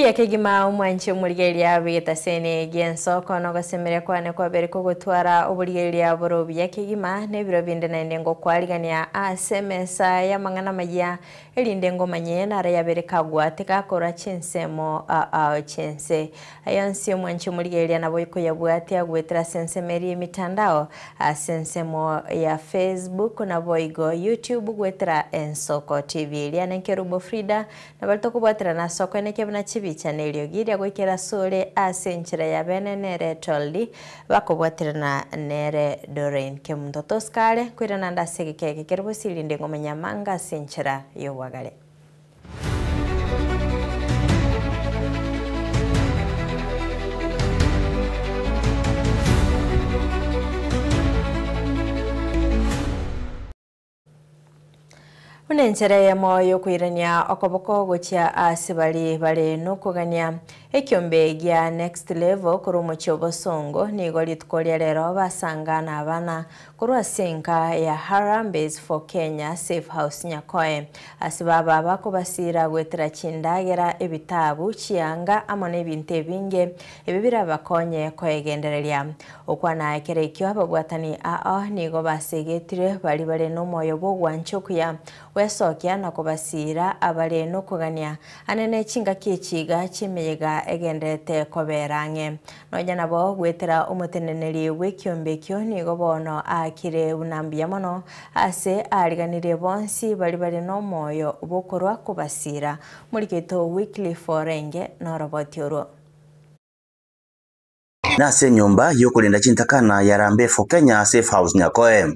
ya kigima umwanchi umurigeria bita sene genso kono gasemere kwane kwa bere ko gutwara uburigeria borobi ya kigima ne biro binde na ndengo kwarigania asemesa ya mangana maya elinde ngoma nyena ara ya bere kagwa tekakora chinsemo chense ayansi umwanchi umurigeria na boyiko yabwati agwetra sensemeri mitandao asensemo ya Facebook na boigo YouTube gwetra Ensoko TV liana kerubo Frida na baltoko bwatra na soko ne kebna chibicha nelio giria gwikira sore asenchira ya benenere toldi bakobwatirana nere Doreen kemundo toskale kwirana ndasege keke kerbo silinde ngomenya manga senchira yo wagale. Unenchera ya moyo kuirania okoboko gochia asibali bale nokugania ekyombe gya next level kurumo chobosongo ni goli tukolia lero basangana abana kurwa senka ya Harambes for Kenya Safe House Nyakoe asibaba bakobasira gwetera chindagera ebitabu chianga amone binte binge ebibira bakonye koegendereria okwana ekerekyo abagwatani nigo basegetire bali bale no moyo bogwanchokuya wesokia na kubasira abale no kugania anene chinga kichiga chimeyega egendete koberange nonya nabo gwetera umuteneneri w'ekyombekyo nigo bono akire unambia mono ase ariganire bonsi bali no moyo bokorwa kubasira muri keto weekly forenge no robotioro nase nyumba yokulinda chintakana ya Harambee for Kenya Safe House Nyakoe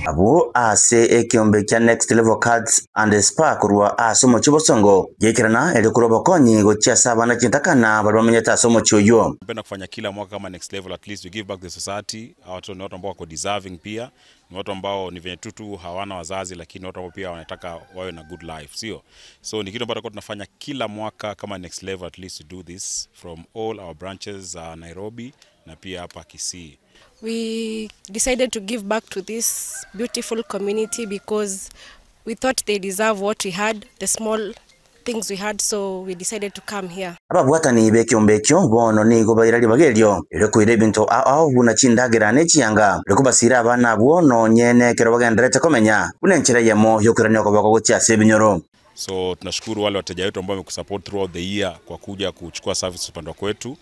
abo ase ekyombe kya next level cards and spa kurwa asomo chibosongo yekirana elikuroba konyi gochia sabana chintakana bali bamenyeta asomo choyo. Napenda kufanya kila mwaka kama next level, at least we give back the society. Watu ni watu ambao wako deserving pia, ni watu ambao ni venye tutu hawana wazazi lakini watu ambao pia wanataka wawe na good life, sio? So ni kitu ambacho tunafanya kila mwaka kama next level, at least to do this from all our branches Nairobi na pia hapa Kisii. We decided to give back to this beautiful community because we thought they deserve what we had, the small things we had, so we decided to come here. Ababwatani bekyombeekyo bono nigo bayirali bagelyo elekwire bintu buna chindagera nechianga lekubasira abana abo no nyene kero bagenderete komenya unenchira yemo yokurania kwa gochia sebinyoro. So tunashukuru wale wateja wetu ambao wamekusupport throughout the year kwa kuja kuchukua service upande kwetu.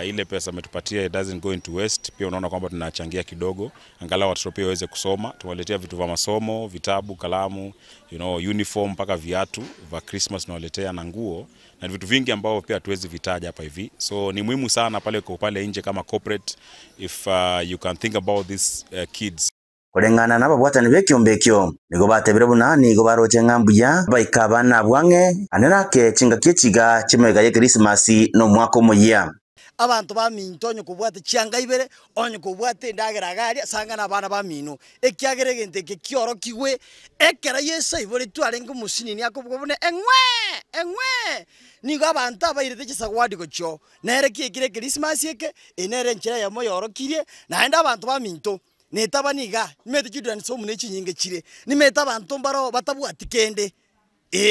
Ile pesa umetupatia it doesn't go into waste. Pia unaona kwamba tunachangia kidogo angalau watoto pia waweze kusoma. Tumewaletea vitu vya masomo, vitabu, kalamu, uniform mpaka viatu vya Christmas tunawaletea na nguo na vitu vingi ambao pia hatuwezi vitaja hapa hivi. So ni muhimu sana pale kwa pale nje kama corporate if you can think about these kids. Kulengana na babwatani bekyombeekyo nigo batebire bunani nigo baroche ngambuya baikabana bwange anenake chinga kichiga chimega ye Christmas no mwaka omuya. Abantu baminto onye kubwate chianga ibere onye kubwate ndagera gari sangana abana bamino ekyagere gente kekyoro kiwe ekera yesa ibore twarenge musini ni akubone engwe nigo abantu abayirete chisagwadi gocho nere kikire Christmas yeke enere nchira ya moyo orokirie naenda abantu baminto netaba niga nimete chidran so mune chinyinge chire nimeta abantu mbaro batabwatikende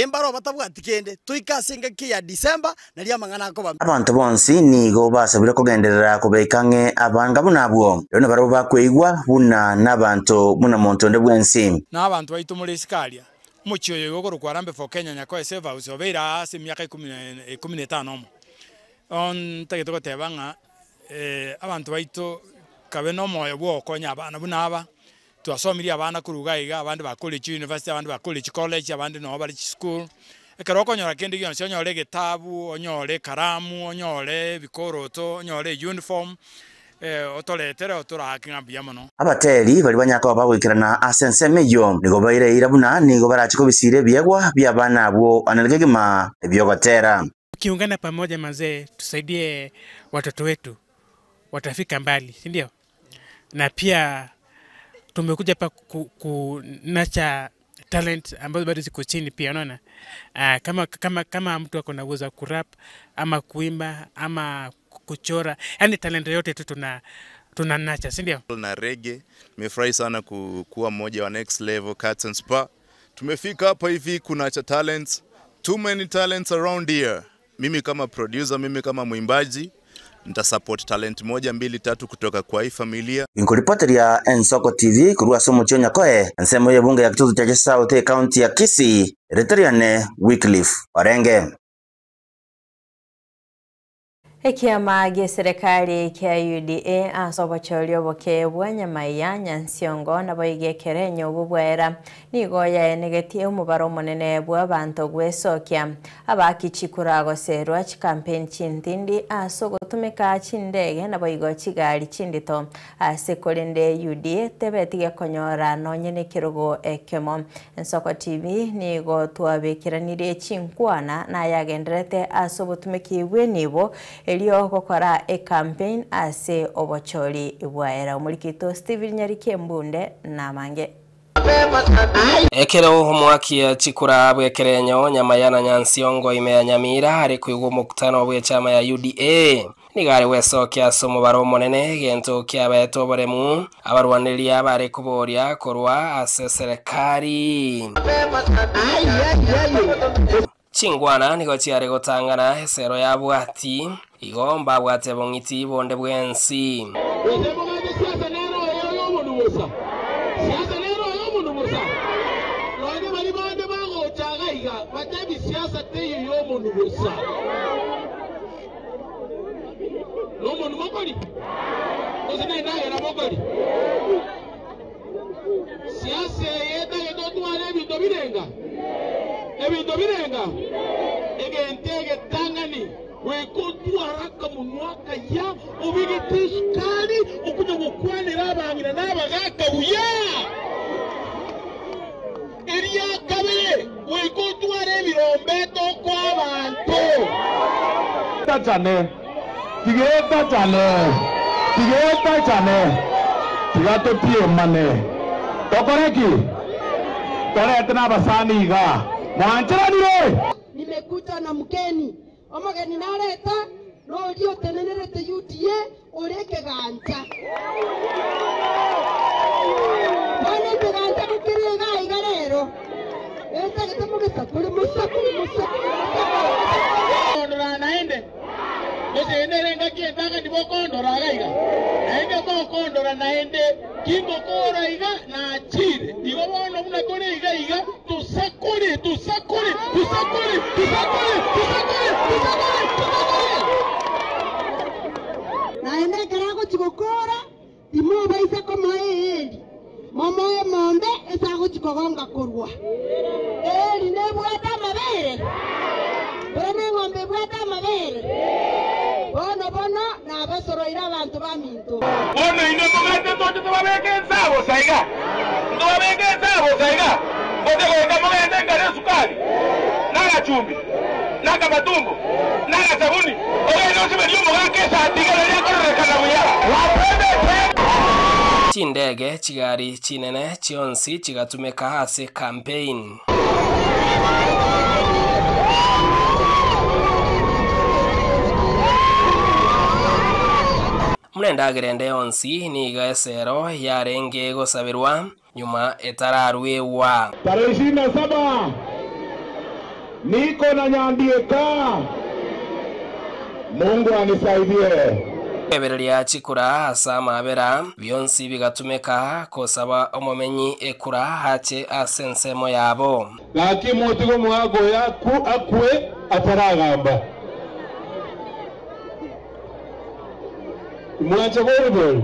mbaro batabwatikende tuikasenga ki ya December nali amangana akoba abantu bonsi nigo basabire kugenderera kubekange abanga bunabwo rero barabo bakweigwa buna nabantu muna montonde bwensi n'abantu baito muri Sikalia muchiyo yogoro kwa Harambee for Kenya Nyakoe Safe House obeira ase myaka 15 on tageto gotebanga abantu baito kabe no moyo bwo konya abana bunaba twasomiri abana kurugaiga abandi ba college university abandi ba college college abandi no bari school ekero konyora kende gyo onyore gitabu onyore karamu onyore bikoroto onyore uniform otoletera oturaka mbia mono abateri bali banyaka babwikirana asense mejo nigo bayire irabuna nigo barachiko bisire byegwa byabana abo analegema ebyogotera. Kiungana pamoja mazee tusaidie watoto wetu watafika mbali, si ndio? Na pia tumekuja hapa kunacha talent ambazo bado ziko chini pia unaona. Kama mtu ako na uwezo wa kurap ama kuimba ama kuchora, yani talent yote tu tunanacha, si ndio? Na reggae, nimefurahi sana kuwa mmoja wa next level Cards and Spa. Tumefika hapa hivi kunacha talents, too many talents around here. mimi kama producer, mimi kama mwimbaji nitasupport talent 1, 2, 3 kutoka kwa hii familia. Inkuripoteria Ensoko TV kurua somo chonya koe nsemo ya bunge ya kitutu cha South County ya Kisii Retoriane Wycliffe Orenge. Ekiama gia serikali kia UDA asobochorio boke bwanyamaiya Nyansiongo nabo igekere obubwera nigo yaenegetie umubaro munene bw'abantu gwesokia abakichikura goserwa campaign chintindi asogotumika chindege nabo igo chigari chindito asekolende UDA tebetige konyora nonyene kirogo ekemo. Ensoko TV nigo twabekiranire chinkwana na yagenderete asobotumiki bwenibo elio gukora campaign ase obochori ibwaera. Umurikito Steven Nyarike Mbunde na mange ekero omwaki chikura bwekerenyo nyamayana Nyansiongo imeanyamira ari kuigwa mukutano bwe chama ya UDA nigari wesokia somo baro monene gento kya beto boremu abarwaniria bari kuboria korwa ase serikali chingwana nigo chiare gotangana esero ya bwati igomba bwate bongiti bonde bwensi ebintu birenga egentege tangani wekotu araka munwaka ya ubigitiskali ukuja gukwanira abangira n'abagaka uya eriya kabere wekotu arebirombeto kw'abantu tigeta chane tigato pie mane tokoreki torete n'abasani iga mwanchiranire. Nimekuja na mgeni omugeni nareta nolio tenenerete UDA ureke ganja bane teganja kukirega igarero esta que temo que sakuri musaku ondora naende osenderenga kiendaga ndibokondora gaiga naende bokondora naende kingo kora iga na chire digo bono muna kore iga tusakuri naende karago chikokora timo baisa koma eli momo mombe esago chikogonga korwa eli ne bwata mabere bene ngombe bwata mabere bono na basoroira abantu baminto bono ine mugate tote tubabeke nsabo saiga bote kwenda mugate ngare sukari naga chumbi naga matumbo naga sabuni ogeno sibelio mugake sa tigala ya korrekana buyala wapende chindege chigari chinene chionsi chigatumeka hase campaign murendagirende yonsi niga esero yarenge gosabirwa nyuma etararwewa tarehe 27 niko na Nyandieka. Mungu anisaidie. Ebereria chikura asa mabera byonsi bigatumeka kosaba omumenyi ekura hache asensemo yabo laki motigo mwago yaku akwe ataragamba mwache gorbo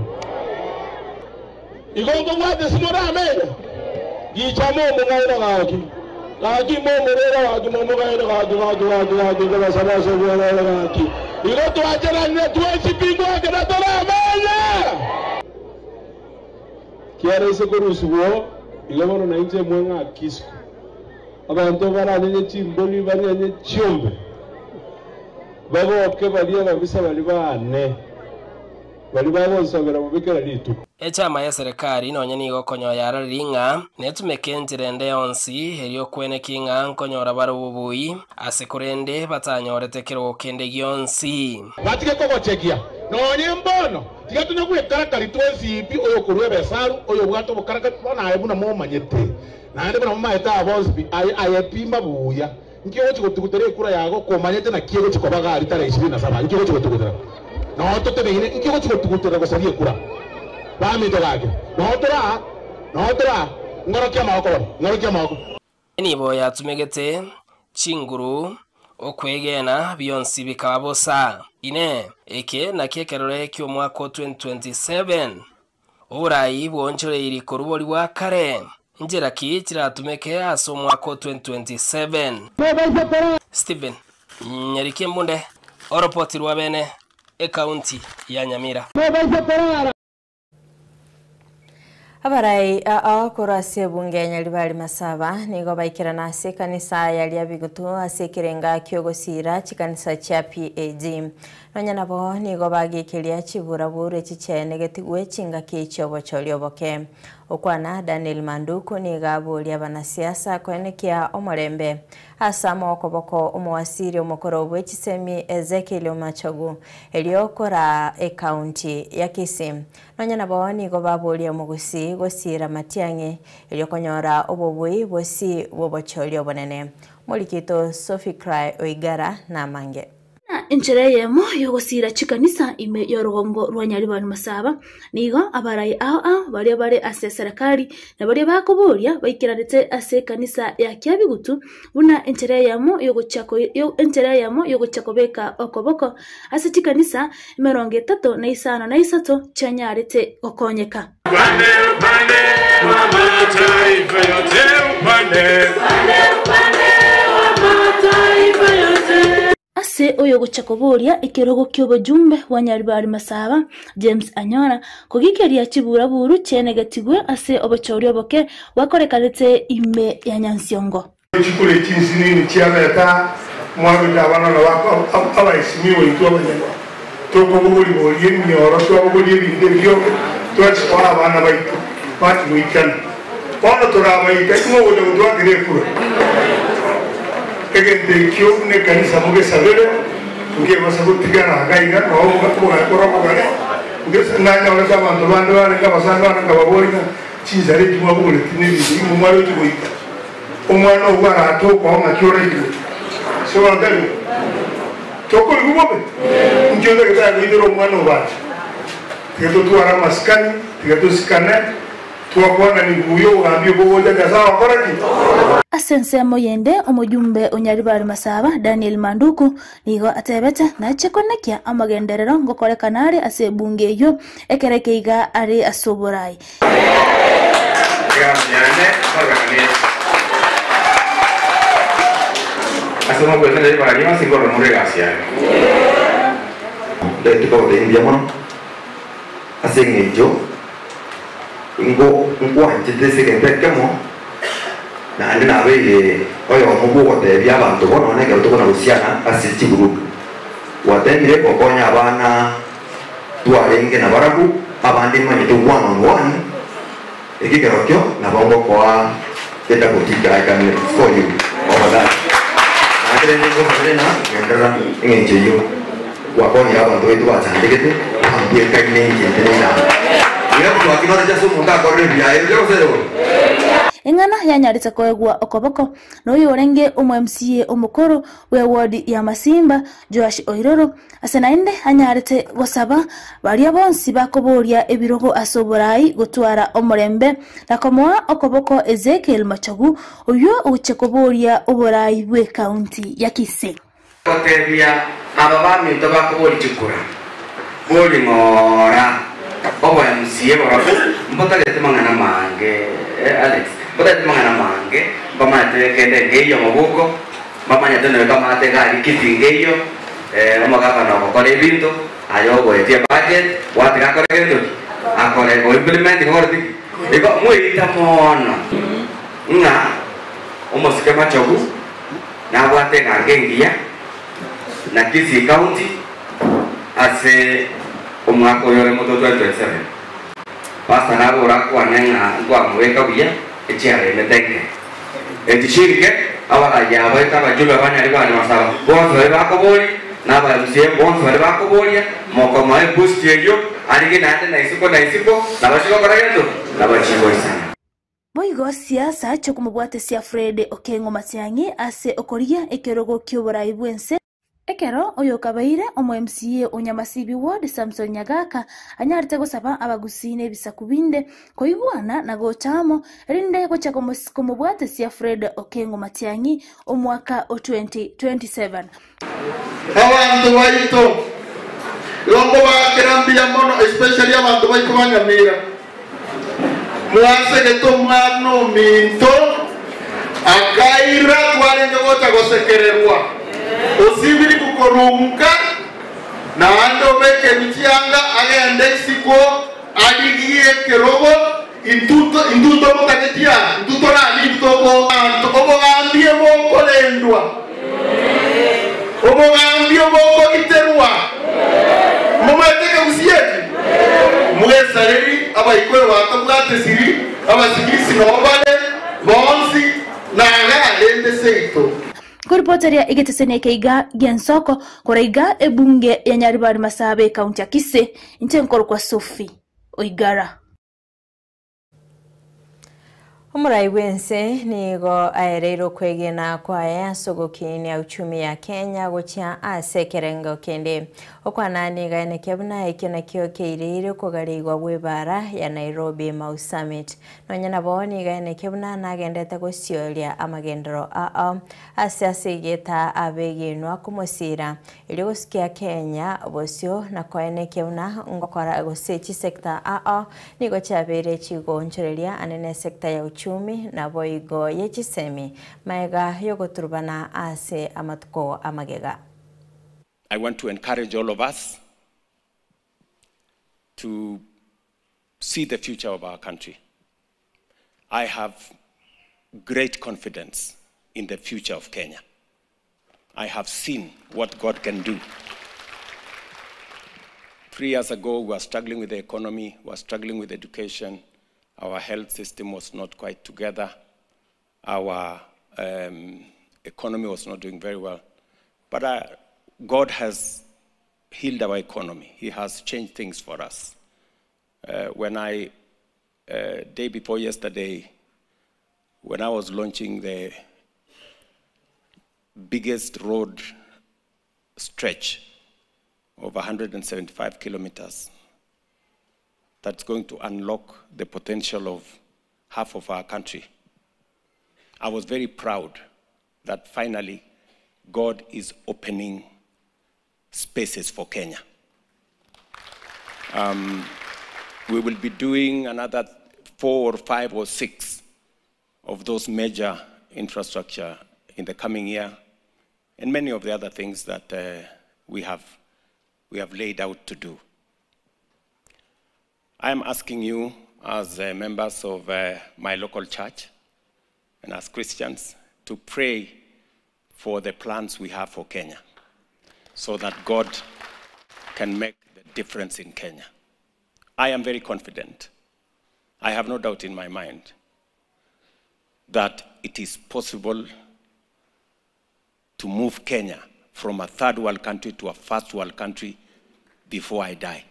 igongo mwate sinora amenya gichamo mungaira gaki laki momorera gaki momogaira gaki basaba sobora gaki igo tuachana ne tuachi pingo akana tola amenya kiara ise korusugo igono na inje mwenga kisku abantu baranye chimboli baranye chiombe bago ke balia babisa bali bane bali bagonsogera mubikera litu echama ya serikali nonye nigo konyo yararinga netumekenjirende yonsi herio kwene kinga nkonyora barububui asekurende batanyorete kiro kende gyonsi batike koko chekia nonye mbono tigatuna kwekarakari twensipi oyo kurwe besaru oyo bwato bukarakari bona ayebuna mo manyete nande bana mama eta abosbi ayepimba buya nkigo chigotugutera kura yago komanyete na kiego chikobaga aritara 27 nkigo chigotugutera no totemehine nkigo chigotugutera gosarie kura bamito gake no tora ngorokia maoko nibo yatumegete chinguru okwegena byonsi bikababosa ine eke na kekerore kyo mwaka 2027 Uburayi bwonjore iri korubori wa kare njera ki kiratumeke aso mwaka 2027 Steven Nyarike Mbunde oropoti rwa bene county ya Nyamira Abarai akorase bunge nyalibali masaba nigo baikira nase kanisa yali abigutu asekirenga kyogosira chikanisa cha PAG nonya nabo nigo bagikiria chibura bure chichene getigwe chinga kichobo cholioboke okwana Daniel Manduku niga buli abanasiasa kwenekia omorembe asamo okoboko omwasiri omukoro bwechisemi Ezekiel Machogu eliokora county ya Kisii nonya nabo nigo babuli omugusi gosira matiange eliokonyora obobui bosi bobocholi obonene mulikito Sophie Cry Oigara na mange Inchereye mo yogosira chikanisa ime yorogongo rwa Nyalibali masaba nigo abarai bari ase serikali na bari bakoboria baikirarete ase kanisa ya Kyabigutu buna inchereye mo yogochakobeka okoboko ase chikanisa 35 chanyarete okonyeka Ase oyo guchakoboria ikirogo ky'obujumbe wa Nyalibali masaba James Anyona kugikeria chibura buru chenegatigwe ase obochori oboke wakorekarete ime ya Nyansiongo chikule chinsinini chiabeta mwaruta abana bako abaisimiwe itwabanywa tokobuli boli emyoro tokobuli ebinde byo twatwara abana baitu bati muikana ono torabaika kimo wode utwagire kura Kegente kyo ne kanisa muge sabere muge basabutigana gaiga no bakora muge nanya wala abantu bandi kabasanga kababona chinzare kimwa bule tinibindi mumwaro tugoita omwana obara atoko ngakyore ibu so ngalo toko ibubobe njoze kata ngidiro omwana obara teto tuara maskani teto skana tuakwana ni buyo ngambyo boboja gasawa koraki Asense moyende omujumbe Onyalibali masaba Daniel Manduku nigo atebeta na chekonekia amagenderero ngokorekanari ase bunge yo ekerekeiga ari asoborai Asoma kwenda ndi bali masingoro muri gasia Dai ko de indiamo asengejo ingo anje sekendekemo na andi nawe oyo mubugo de byabantu bono ne gato kona rusiana asiti group watemire kokonya abana tuarenge na barabu abandi manye to one on one ekigerokyo na bongo kwa teta kutika ikamle for you over that adere ngo farena ngendera ngejeyo wakonya abantu wetu batandikete ambie kaine ngendera ya kwa kinora jaso munda korre bya yo zero Engana yanyaritse koegwa okoboko no yorenge umu MCA omukoro we ward ya Masimba Joash Oiroro asenainde anyarite gosaba bali abonsi bakoboria ebirogo asoborai gutwara omurembe nakomoa okoboko Ezekiel Machogu oyo uchekoboria oborai bwe county ya Kisii Otebia ababami tabakobori chikura boli ngora obo MCA barabu mbota lete mangana mange Alex Bada mangana mange, bamate kende geyo mabuko, bamanya tene bamate gari kiti geyo, omagaba no kore binto, ayo go etia budget, wati ka kore geyo, akore go implement hordi. Iko muita mono. Nga omosike Machogu, na wate ngengia, na Kisii County, ase omwako yore moto 2027. Pasta na ora kwa nena kwa mweka bia. Echare metenge etishirike abagaya abaita bajube abanyalibali masaba bonzo bakobori naba MCA bonzo bakoboria moko mai boost yeyo alike nande na isiko nabashiko koragendo nabachiko isana Boigo siasa chokumubwatesia Fred Okengo Matiang'i ase okoria ekerogo kyoborai bwense ekero oyo kabaire omo MCA Onyamasibi Ward Samson Nyagaka anyarite gusaba abagusine ebisakubinde koigwana na gochamo rinde gocha kumubwatesia Fred Okengo Matiang'i omwaka o 2027 abantu baito longo bakirambia mono especially abantu baito banyamira mwase geto mwana minto akaira twarenge gocha gosekererwa osibiri kukorunka na ando beke michianga agende siko adigie kerobo induto motaketia induto na induto anto obogambie boko lendwa obogambie boko iterwa mumateke usieti mugesareri abayikwe batabwate siri abasigisi nobale bonsi na galende seito Kuripoteria igetesene keiga gensoko koraiga ebunge ya Nyaribari Masabe kaunti ya Kisii intenkoro kwa Sophie Oigara. Umurai wense nigo aereiro kwegena kwa yansogokini ya uchumi ya Kenya gochia asekerengo kende okwanani gaene kebuna ikena kyo keirire kogarigwa gwebara ya Nairobi Mau Summit nonyana boni gaene kebuna nagendete gosyolia amagendero asiasigeta abegenwa kumosira ili gosikia Kenya bosyo na kwaene kebuna ngokora gosechi sekta nigo chabere chigonchorelia anene sekta ya uchumi na boigo yechisemi maega yogoturubana ase amatuko amagega. I want to encourage all of us to see the future of our country. I have great confidence in the future of Kenya. I have seen what God can do. 3 years ago, we were struggling with the economy, we were struggling with education. Our health system was not quite together. Our economy was not doing very well. But God has healed our economy. He has changed things for us. Day before yesterday, when I was launching the biggest road stretch of 175 kilometers, that's going to unlock the potential of half of our country. I was very proud that finally God is opening spaces for Kenya. We will be doing another 4 or 5 or 6 of those major infrastructure in the coming year, and many of the other things that we have laid out to do. I am asking you as members of my local church and as Christians to pray for the plans we have for Kenya so that God can make the difference in Kenya. I am very confident. I have no doubt in my mind that it is possible to move Kenya from a third world country to a first world country before I die.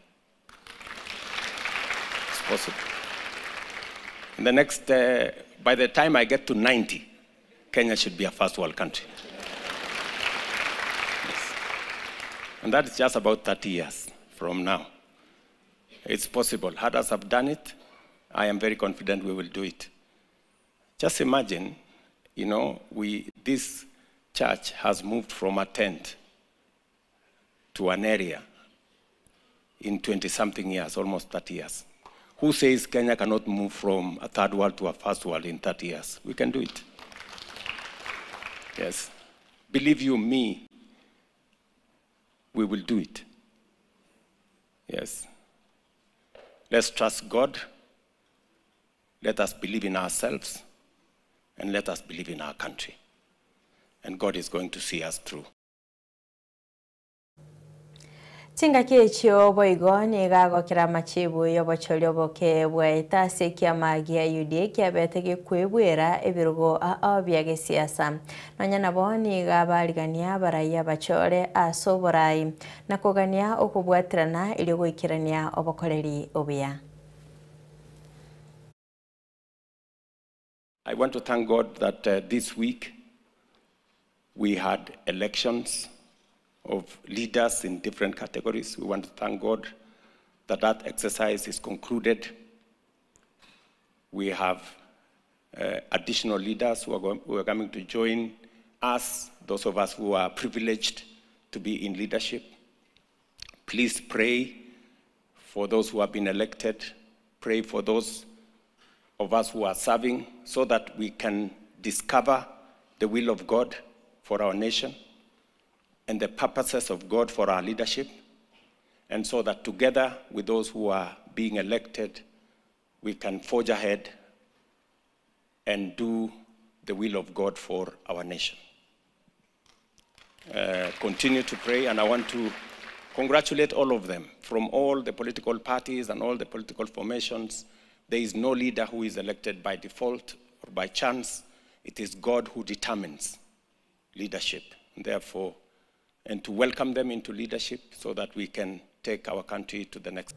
Possible. In the next, by the time I get to 90, Kenya should be a first world country. Yes. And that is just about 30 years from now. It's possible. Others have done it. I am very confident we will do it. Just imagine, you know, this church has moved from a tent to an area in 20-something years, almost 30 years. Who says Kenya cannot move from a third world to a first world in 30 years? We can do it. Yes. Believe you me, we will do it. Yes. Let's trust God. Let us believe in ourselves. And let us believe in our country. And God is going to see us through. Tinga kiechio boigo ni gago kira machibu yobochoryo boke bwaita sekia magia UDA kiabetege kwebwera ebirugo byage siasa nonyana boni gabaligania baraya bachore asoborai nakogania okubwatirana ili goikirania obokoreri obuya. want to thank God that this week we had elections of leaders in different categories. We want to thank God that that exercise is concluded. We have additional leaders who are coming to join us, those of us who are privileged to be in leadership. Please pray for those who have been elected. Pray for those of us who are serving so that we can discover the will of God for our nation and the purposes of God for our leadership, and so that together with those who are being elected, we can forge ahead and do the will of God for our nation. Continue to pray, and I want to congratulate all of them from all the political parties and all the political formations. There is no leader who is elected by default or by chance. It is God who determines leadership. Therefore, and to welcome them into leadership so that we can take our country to the next.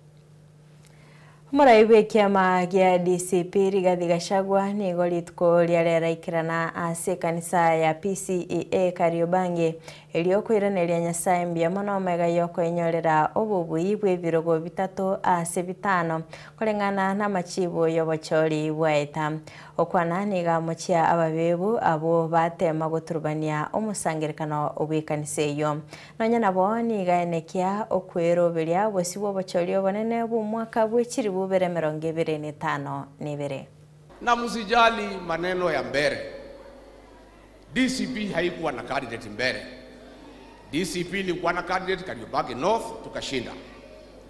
Muraiwe kiama gia DCP Rigathi Gachagua ni golitko liarera ikirana ase kanisa ya PCEA Kariobangi eliokwiraneria Nyasaye mbia mono omega yoko enyorera obubui bwe birogo bitatu ase bitano kolengana na machibo yobochori bwaeta okwana niga mochia ababebu abo batema guturubania omusangirikano obwikanisa yo nonya nabo niga enekia okwero belia bosibo bochori obonene bu mwaka bwechiri bubere 25 nibere. Na msijali maneno ya mbere. DCP haikuwa na candidate mbere. DCP ilikuwa na candidate Kariobangi North tukashinda.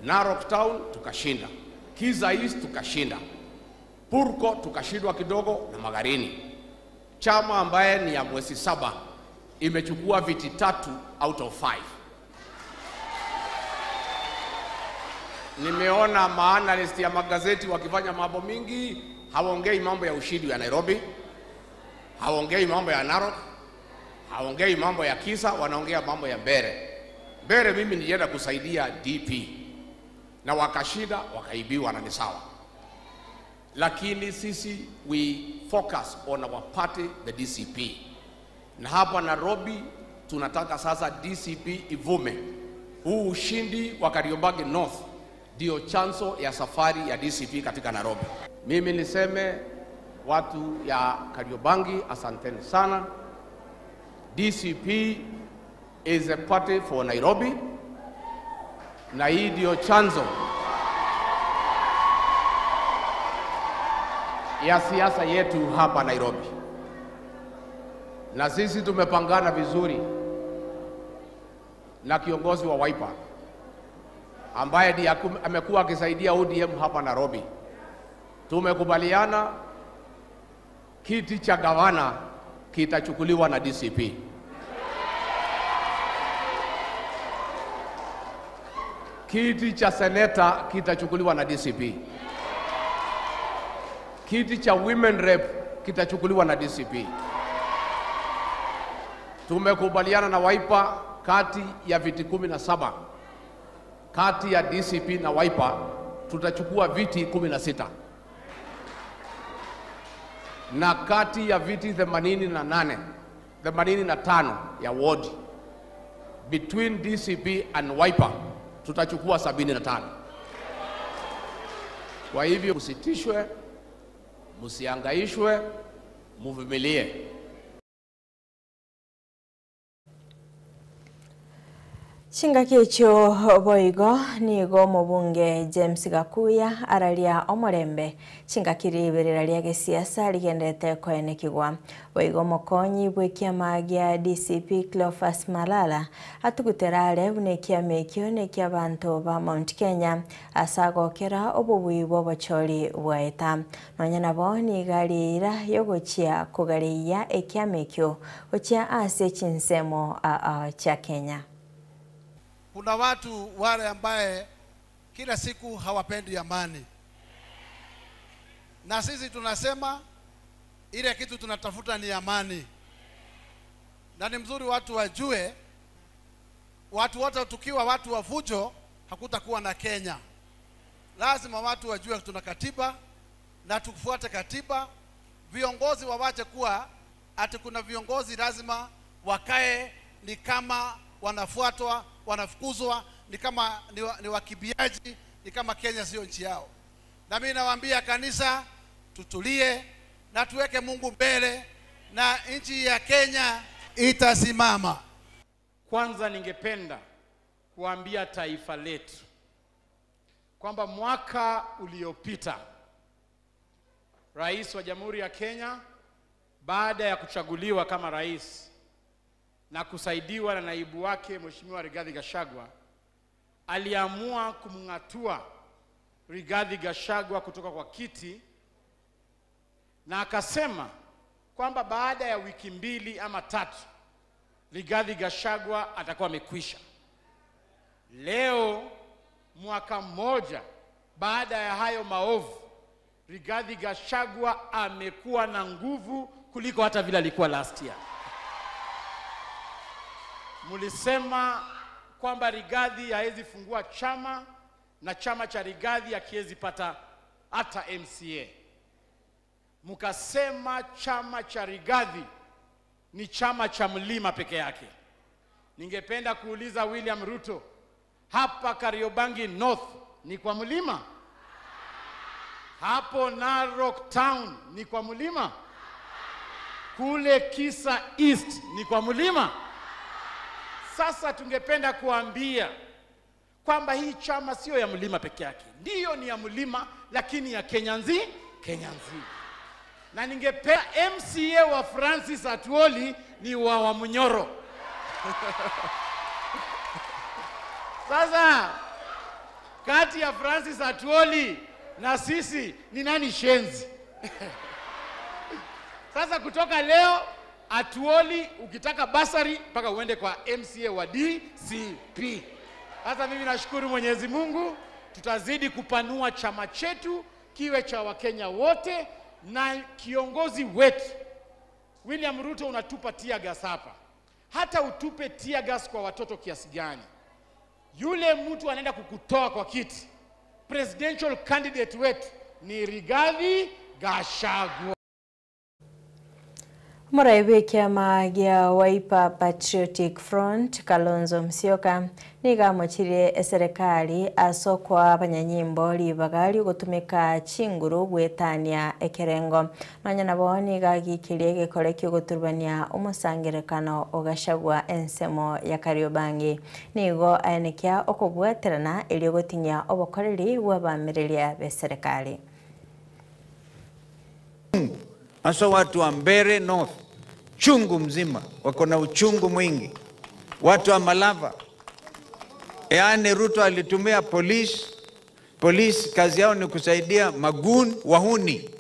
Narok Town tukashinda. Kiza East tukashinda. Purko tukashindwa kidogo na Magarini. Chama ambaye ni ya mwezi 7 imechukua viti 3 out of 5. Nimeona maanalisti ya magazeti wakifanya mambo mingi, hawaongei mambo ya ushindi ya Nairobi, hawaongei mambo ya Narok, hawaongei mambo ya Kisa, wanaongea mambo ya Mbere. Mbere mimi nilienda kusaidia DP na wakashinda, wakaibiwa na ni sawa. Lakini sisi we focus on our party, the DCP. Na hapa Nairobi tunataka sasa DCP ivume. Huu ushindi wa Kariobangi North ndio chanzo ya safari ya DCP katika Nairobi. Mimi niseme watu ya Kariobangi, asanteni sana. DCP is a party for Nairobi, na hii ndio chanzo ya siasa yetu hapa Nairobi. Na sisi tumepangana vizuri na kiongozi wa Wiper ambaye ndiye amekuwa akisaidia ODM hapa Nairobi. Tumekubaliana kiti cha gavana kitachukuliwa na DCP. Kiti cha seneta kitachukuliwa na DCP. Kiti cha women rep kitachukuliwa na DCP. Tumekubaliana na Wiper kati ya viti 17 kati ya DCP na Wiper tutachukua viti 16. Na kati ya viti 85 ya ward between DCP and Wiper tutachukua 75. Kwa hivyo usitishwe, msihangaishwe, muvumilie. Chingakicho boigo nigo mubunge James Gakuya aralia omorembe chingakiriberera lia gesiasa ligendete koenekigwa boigo mokonyi bwekiama gia DCP Cleophas Malala atuguterare bunekia mekio nekia abantu ba Mount Kenya asagokera obubui bobochori bwaeta nonya nabo ni garira yogochia kugariya ekiamekio ochia ase chinsemo cha Kenya. Kuna watu wale ambaye kila siku hawapendi amani. Na sisi tunasema ile kitu tunatafuta ni amani. Na ni mzuri watu wajue, watu wote tukiwa watu wa fujo hakutakuwa na Kenya. Lazima watu wajue tuna katiba na tufuate katiba viongozi wawache kuwa ati kuna viongozi lazima wakae ni kama wanafuatwa, wanafukuzwa, ni kama ni wakibiaji, ni kama Kenya sio nchi yao. Na mimi nawaambia kanisa, tutulie na tuweke Mungu mbele na nchi ya Kenya itasimama. Kwanza ningependa kuambia taifa letu kwamba mwaka uliopita Rais wa Jamhuri ya Kenya baada ya kuchaguliwa kama rais na kusaidiwa na naibu wake Mheshimiwa Rigathi Gachagua aliamua kumng'atua Rigathi Gachagua kutoka kwa kiti, na akasema kwamba baada ya wiki 2 ama 3 Rigathi Gachagua atakuwa amekwisha. Leo mwaka mmoja baada ya hayo maovu, Rigathi Gachagua amekuwa na nguvu kuliko hata vile alikuwa last year. Mulisema kwamba Rigathi haezi fungua chama na chama cha Rigathi hakiwezi pata hata MCA. Mukasema chama cha Rigathi ni chama cha mlima peke yake. Ningependa kuuliza William Ruto, hapa Kariobangi North ni kwa mlima? Hapo Narok Town ni kwa mlima? Kule Kisa East ni kwa mlima? Sasa tungependa kuambia kwamba hii chama sio ya mlima peke yake. Ndiyo ni ya mlima, lakini ya Kenya nzima. Na ningependa MCA wa Francis Atwoli ni wa Munyoro. Sasa kati ya Francis Atwoli na sisi ni nani shenzi? Sasa kutoka leo Atwoli ukitaka basari mpaka uende kwa MCA wa DCP. Sasa mimi nashukuru Mwenyezi Mungu, tutazidi kupanua chama chetu kiwe cha Wakenya wote, na kiongozi wetu William Ruto unatupa tear gas hapa. Hata utupe tear gas kwa watoto kiasi gani, yule mtu anaenda kukutoa kwa kiti. Presidential candidate wetu ni Rigathi Gachagua. Muraibu kiama gia Wiper Patriotic Front Kalonzo Musyoka nigamuchirie serikali asokwa abanyanyimbo libagali gutumika chinguru gwetania ekerengo nanya nabo nigagikirie gikore kyo guturbania umusangirekano ogashagwa ensemo ya Kariobangi nigo anekia okobwaterana ili gotinya obokoreri bwabamiriria be serikali. Hasa watu wa Mbeere North, chungu mzima, wako na uchungu mwingi. Watu wa Malava, yaani Ruto alitumia polisi kazi yao ni kusaidia magun wahuni.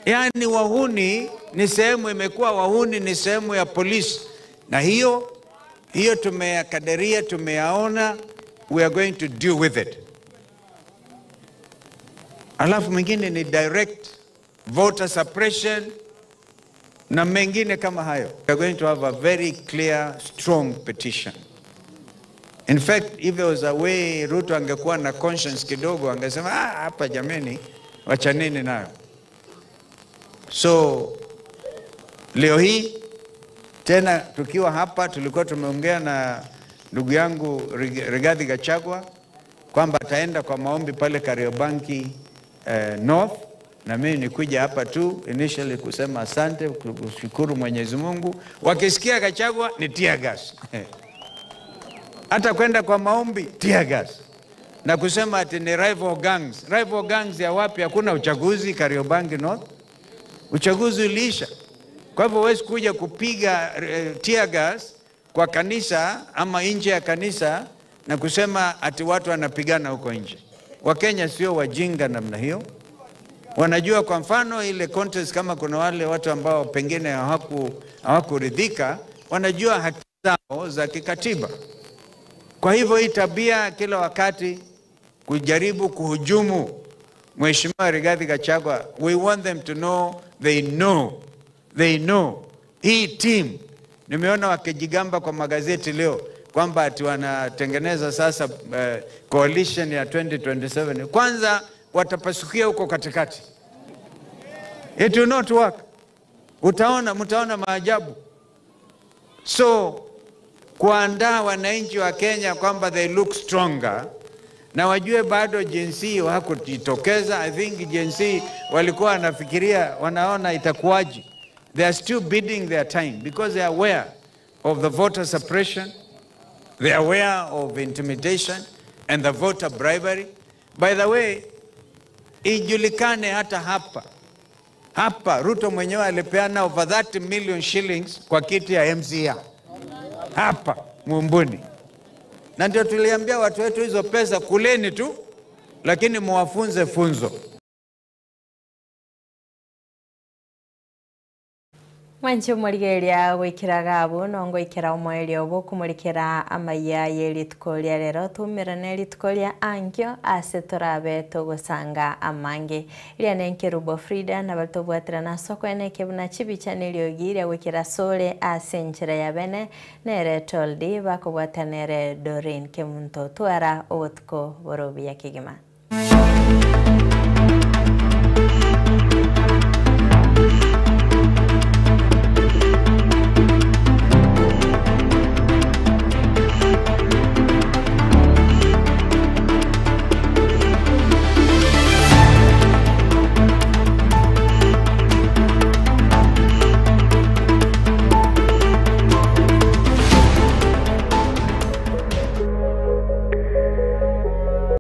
Yaani wahuni ni sehemu, imekuwa wahuni ni sehemu ya polisi. Na hiyo tumeyakadiria, tumeyaona, we are going to deal with it. Alafu mwingine ni direct voter suppression na mengine kama hayo. We are going to have a very clear, strong petition. In fact, if there was a way Ruto angekuwa na conscience kidogo, angesema hapa jameni, wachaneni nayo. So leo hii tena tukiwa hapa, tulikuwa tumeongea na ndugu yangu Rigathi Gachagua kwamba ataenda kwa maombi pale Kariobangi North, na mimi nikuja hapa tu initially kusema asante, kushukuru Mwenyezi Mungu. Wakisikia Gachagua ni tear gas. Hata kwenda kwa maombi tear gas. Na kusema ati ni rival gangs. Rival gangs ya wapi? Hakuna uchaguzi Kariobangi North. Uchaguzi uliisha. Kwa hivyo huwezi kuja kupiga tear gas kwa kanisa ama nje ya kanisa na kusema ati watu wanapigana huko nje. Wakenya sio wajinga namna hiyo. Wanajua kwa mfano ile contest, kama kuna wale watu ambao pengine hawakuridhika, wanajua haki zao za kikatiba. Kwa hivyo hii tabia kila wakati kujaribu kuhujumu Mheshimiwa Rigathi Gachagua, we want them to know they know. Hii team, nimeona wakijigamba kwa magazeti leo kwamba ati wanatengeneza sasa coalition ya 2027. Kwanza watapasukia huko katikati. It will not work. Mtaona maajabu. So kuandaa wananchi wa Kenya kwamba they look stronger na wajue bado jinsi hakujitokeza. I think jinsi walikuwa wanafikiria, wanaona itakuwaje. They are still biding their time because they are aware of the voter suppression, they are aware of intimidation and the voter bribery. By the way, ijulikane hata hapa Ruto mwenyewe alipeana over 30 million shillings kwa kiti ya MCA hapa Mumbuni, na ndio tuliambia watu wetu hizo pesa kuleni tu, lakini muwafunze funzo. Mwancho murigeria gwikiraga abo nongo ikira umweli obo kumurikira amaya yeritukoria rero tumirane ritukoria ankyo ase torabe togosanga amange ria nenkerubo Frida na batobwatira na soko ene kebuna chibicaniri ogire gwikira sole ase nchira ya bene nere toldi bakobwatanere Doreen Kemunto twara otko borobi ya Kigima.